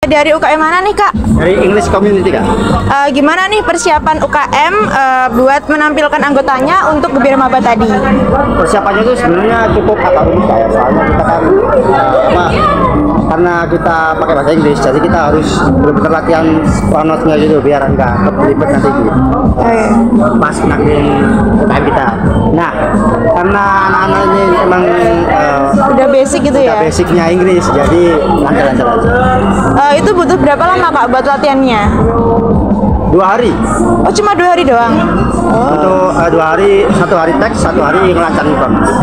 Dari UKM mana nih Kak? Dari English Community Kak. Gimana nih persiapan UKM buat menampilkan anggotanya untuk Gebiar Maba tadi? Persiapannya itu sebenarnya cukup agak rumit Kak ya. Soalnya kita kan karena kita pakai bahasa Inggris, jadi kita harus benar-benar latihan pronosnya gitu biar enggak kelibet nanti gitu. Pas nanti UKM kita. Nah, karena anak-anak ini emang udah basic gitu ya? Udah basicnya Inggris, jadi lancar-lancar aja. Itu butuh berapa lama Kak buat latihannya? 2 hari. Oh, cuma 2 hari doang? Untuk 2 hari, 1 hari teks, 1 hari ngelancar informasi.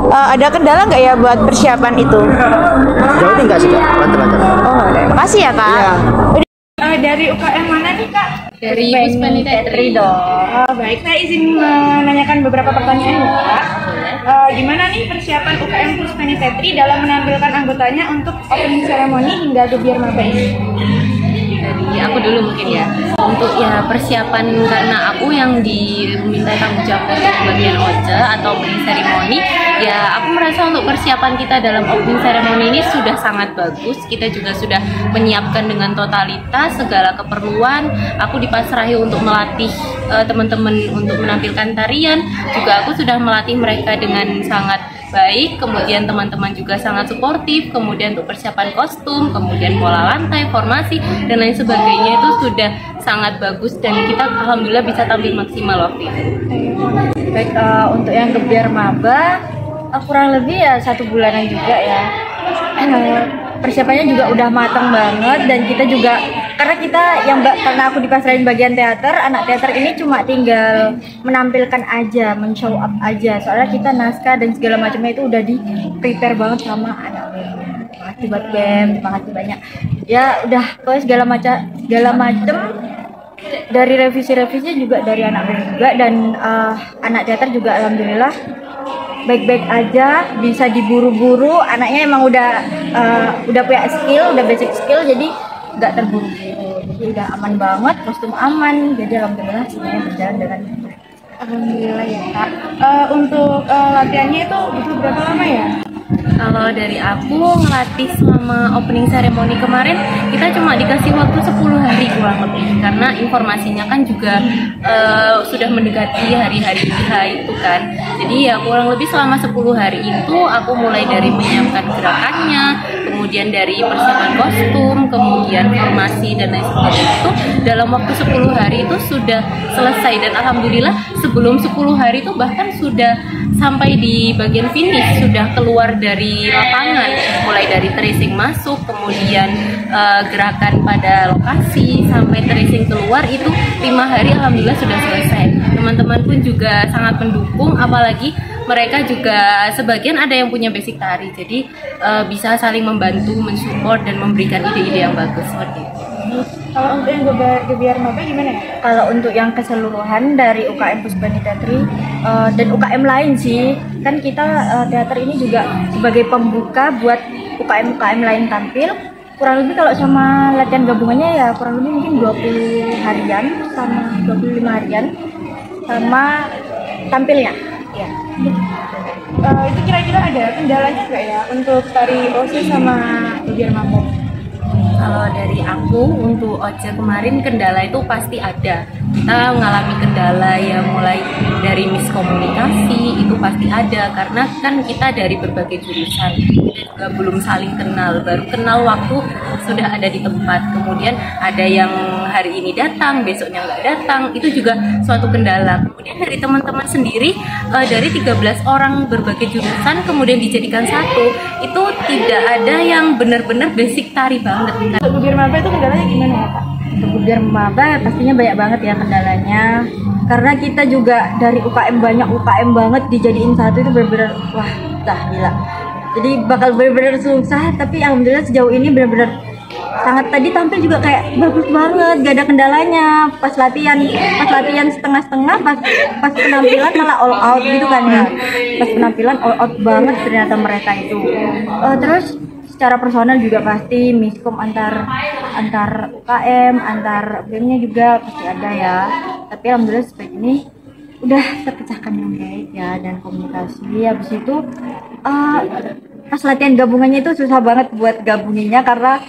Ada kendala nggak ya buat persiapan itu? Jauh ini enggak sih Kak, lancar-lancar. Oh, makasih ya Kak. Iya. Dari UKM mana nih Kak? Dari Puspani Tetri dong. Baik, saya izin menanyakan beberapa pertanyaan ya Kak. Gimana nih persiapan UKM Puspani Tetri dalam menampilkan anggotanya untuk opening ceremony hingga Gebiar Maba ini? Dari aku dulu mungkin ya. Untuk ya persiapan karena aku yang diminta tanggung jawab untuk bagian OJE atau opening ceremony, ya aku merasa untuk persiapan kita dalam opening ceremony ini sudah sangat bagus. Kita juga sudah menyiapkan dengan totalitas segala keperluan. Aku dipasrahi untuk melatih teman-teman untuk menampilkan tarian. Juga aku sudah melatih mereka dengan sangat baik, kemudian teman-teman juga sangat suportif, kemudian untuk persiapan kostum, kemudian pola lantai, formasi, dan lain sebagainya itu sudah sangat bagus dan kita alhamdulillah bisa tampil maksimal waktu itu. Baik, untuk yang Gebiar Maba kurang lebih ya 1 bulanan juga ya. Persiapannya juga udah matang banget dan kita juga karena aku dipasrahin bagian teater, anak teater ini cuma tinggal menampilkan aja, men-show up aja. Soalnya kita naskah dan segala macamnya itu udah di prepare banget sama anak BEM. Terima kasih buat BEM, terima kasih banyak. Ya udah pokoknya segala macam dari revisi juga dari anak BEM juga dan anak teater juga alhamdulillah baik-baik aja, bisa diburu-buru. Anaknya emang udah punya skill, udah basic skill, jadi nggak terburu-buru. Jadi udah aman banget, kostum aman. Jadi alhamdulillah semuanya berjalan dengan baik. Alhamdulillah ya Kak. Untuk latihannya itu butuh berapa lama ya? Kalau dari aku ngelatih selama opening ceremony kemarin, kita cuma dikasih waktu 10 hari kurang lebih karena informasinya kan juga sudah mendekati hari-hari H itu kan. Jadi ya kurang lebih selama 10 hari itu aku mulai dari menyiapkan gerakannya, kemudian dari persiapan kostum, kemudian formasi dan lain sebagainya itu dalam waktu 10 hari itu sudah selesai dan alhamdulillah sebelum 10 hari itu bahkan sudah sampai di bagian finish, sudah keluar dari lapangan, mulai dari tracing masuk, kemudian gerakan pada lokasi sampai tracing keluar itu 5 hari alhamdulillah sudah selesai. Teman-teman pun juga sangat mendukung, apalagi mereka juga sebagian ada yang punya basic tari, jadi bisa saling membantu, mensupport dan memberikan ide-ide yang bagus seperti itu. Kalau untuk yang Gebiar Maba gimana ya? Kalau untuk yang keseluruhan dari UKM Puspani Tetri dan UKM lain sih, kan kita teater ini juga sebagai pembuka buat UKM-UKM lain tampil. Kurang lebih kalau sama latihan gabungannya ya kurang lebih mungkin 20 harian sama 25 harian sama tampilnya. Ya. Itu kira-kira ada kendalanya nggak ya untuk tari OC sama Gebiar Maba? Kalau dari aku untuk OJE kemarin kendala itu pasti ada. Kita mengalami kendala yang mulai dari miskomunikasi itu pasti ada karena kan kita dari berbagai jurusan, kita juga belum saling kenal, baru kenal waktu sudah ada di tempat. Kemudian ada yang hari ini datang, besoknya nggak datang, itu juga suatu kendala. Kemudian dari teman-teman sendiri dari 13 orang berbagai jurusan kemudian dijadikan satu, itu tidak ada yang benar-benar basic tari banget. Untuk Gebiar Maba itu kendalanya gimana ya Kak? Untuk Gebiar Maba pastinya banyak banget ya kendalanya. Karena kita juga dari UKM banyak UKM banget dijadiin satu itu benar-benar wah dah gila. Jadi bakal benar-benar susah, tapi alhamdulillah sejauh ini benar-benar sangat, tadi tampil juga kayak bagus banget, gak ada kendalanya. Pas latihan setengah-setengah, pas penampilan malah all out gitu kan ya. Pas penampilan all out banget ternyata mereka itu. Terus secara personal juga pasti miskom antar UKM, antar BEM-nya juga pasti ada ya. Tapi alhamdulillah seperti ini udah terpecahkan yang baik ya, dan komunikasi. Habis itu pas latihan gabungannya itu susah banget buat gabunginnya karena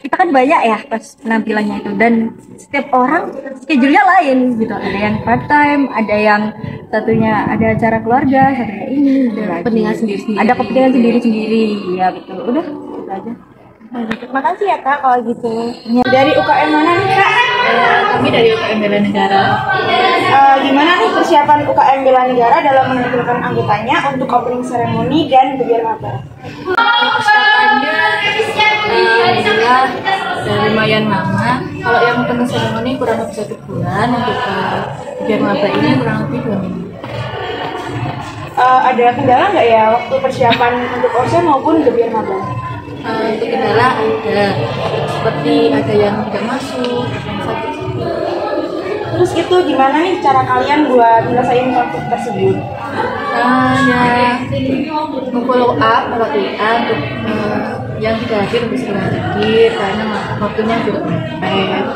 kita kan banyak ya pas penampilannya itu, dan setiap orang schedule-nya lain gitu. Ada yang part time, ada yang satunya ada acara keluarga, satunya ini, Kepentingan sendiri-sendiri. ada kepentingan sendiri-sendiri. Ya betul. Udah gitu aja. Makasih ya Kak kalau gitu. Dari UKM mana nih Kak? Kami dari UKM Bela Negara. Gimana nih persiapan UKM Bela Negara dalam menampilkan anggotanya untuk opening ceremony dan gebiar maba? Persiapannya alhamdulillah lumayan lama. Kalau yang opening ceremony kurang lebih 1 bulan, untuk gebiar maba ini kurang lebih 2 minggu. Ada kendala nggak ya waktu persiapan untuk OSCE maupun gebiar maba? Untuk kendala ada, seperti ada yang tidak masuk, yang sakit. Terus itu gimana nih cara kalian buat menyelesaikan konflik tersebut? Ya follow up lewat WA untuk yang tidak hadir lebih segera hadir karena waktunya juga mepet.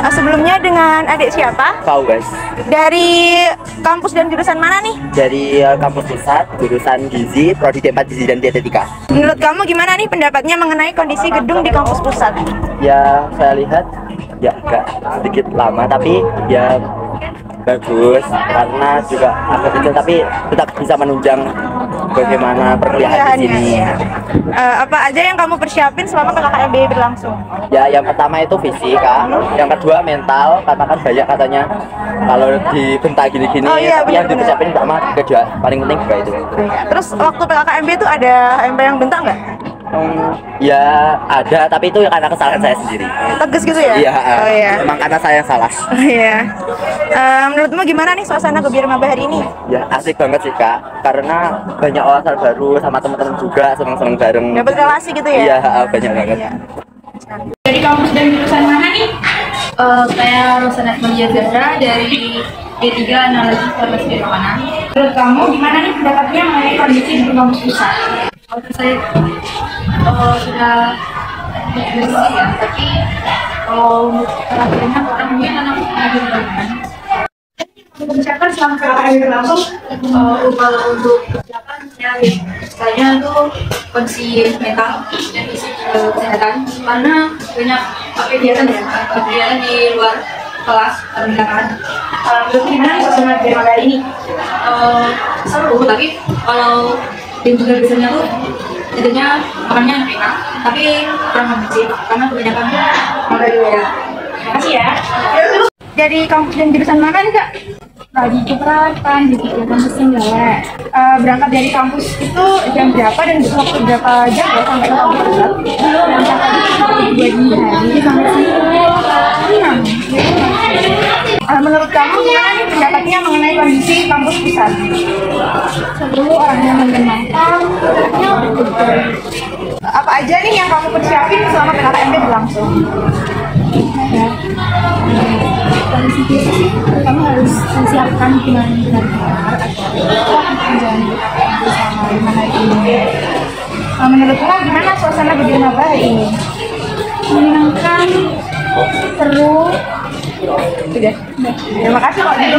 Sebelumnya dengan adik siapa? Faugas Dari kampus dan jurusan mana nih? dari kampus pusat jurusan gizi, prodi D4 gizi dan dietetika. Menurut kamu gimana nih pendapatnya mengenai kondisi gedung di kampus pusat? Ya saya lihat ya agak sedikit lama tapi ya bagus karena juga agak kecil tapi tetap bisa menunjang bagaimana perkuliahan di sini. Apa aja yang kamu persiapin selama PKKMB berlangsung? Ya yang pertama itu fisika, yang kedua mental, katakan banyak katanya kalau dibentak gini-gini, Oh iya, tapi yang benar-benar. dipersiapin sama kedua paling penting juga itu. Terus waktu PKKMB itu ada yang bentak nggak? Ya ada, tapi itu karena kesalahan saya sendiri. Tegas gitu ya? Iya, Oh iya. memang karena saya yang salah. Oh iya. Menurutmu gimana nih suasana gebiar maba hari ini? Ya asik banget sih Kak, karena banyak wawasan baru sama teman-teman juga, seneng-seneng bareng. Dapat relasi gitu ya? Iya, banyak banget. Dari kampus dan jurusan mana nih? Saya Rosanat Maria Zahra dari D3 Analisis Farmasi dan Makanan. Menurut kamu gimana nih pendapatnya mengenai kondisi di kampus pusat? Kalau saya sudah bersih ya, tapi kalau terakhirnya kurang mungkin karena ada gabungan. Persiapan selama PKKMB berlangsung? Kalau untuk persiapan saya tuh kondisi mental dan fisik kesehatan, karena banyak kegiatan di luar kelas pernikahan. Menurut gimana suasana gebiar maba ini? Seru, tapi kalau di juga biasanya tuh jadinya makannya enak, tapi kurang habis karena kebanyakan Maba dulu ya. Makasih ya. Dari kampus dan jurusan mana nih Kak? Lagi keberatan di kampus Tenggara. Berangkat dari kampus itu jam berapa dan waktu berapa jam ya sampai ke kampus pusat? Berangkat tadi 2 dini hari sampai siang 6. Menurut kamu gimana nih pendapatnya mengenai kondisi kampus pusat? Seru, orangnya menyenangkan. Apa aja nih yang kamu persiapin selama PKKMB berlangsung? Dari sisi sih, kamu harus mempersiapkan dengan benar-benar agar menjalani PKKMB selama 5 hari ini. Menurutmu gimana suasana gebiar maba hari ini? Menyenangkan, seru. Sudah. Terima kasih kalau gitu.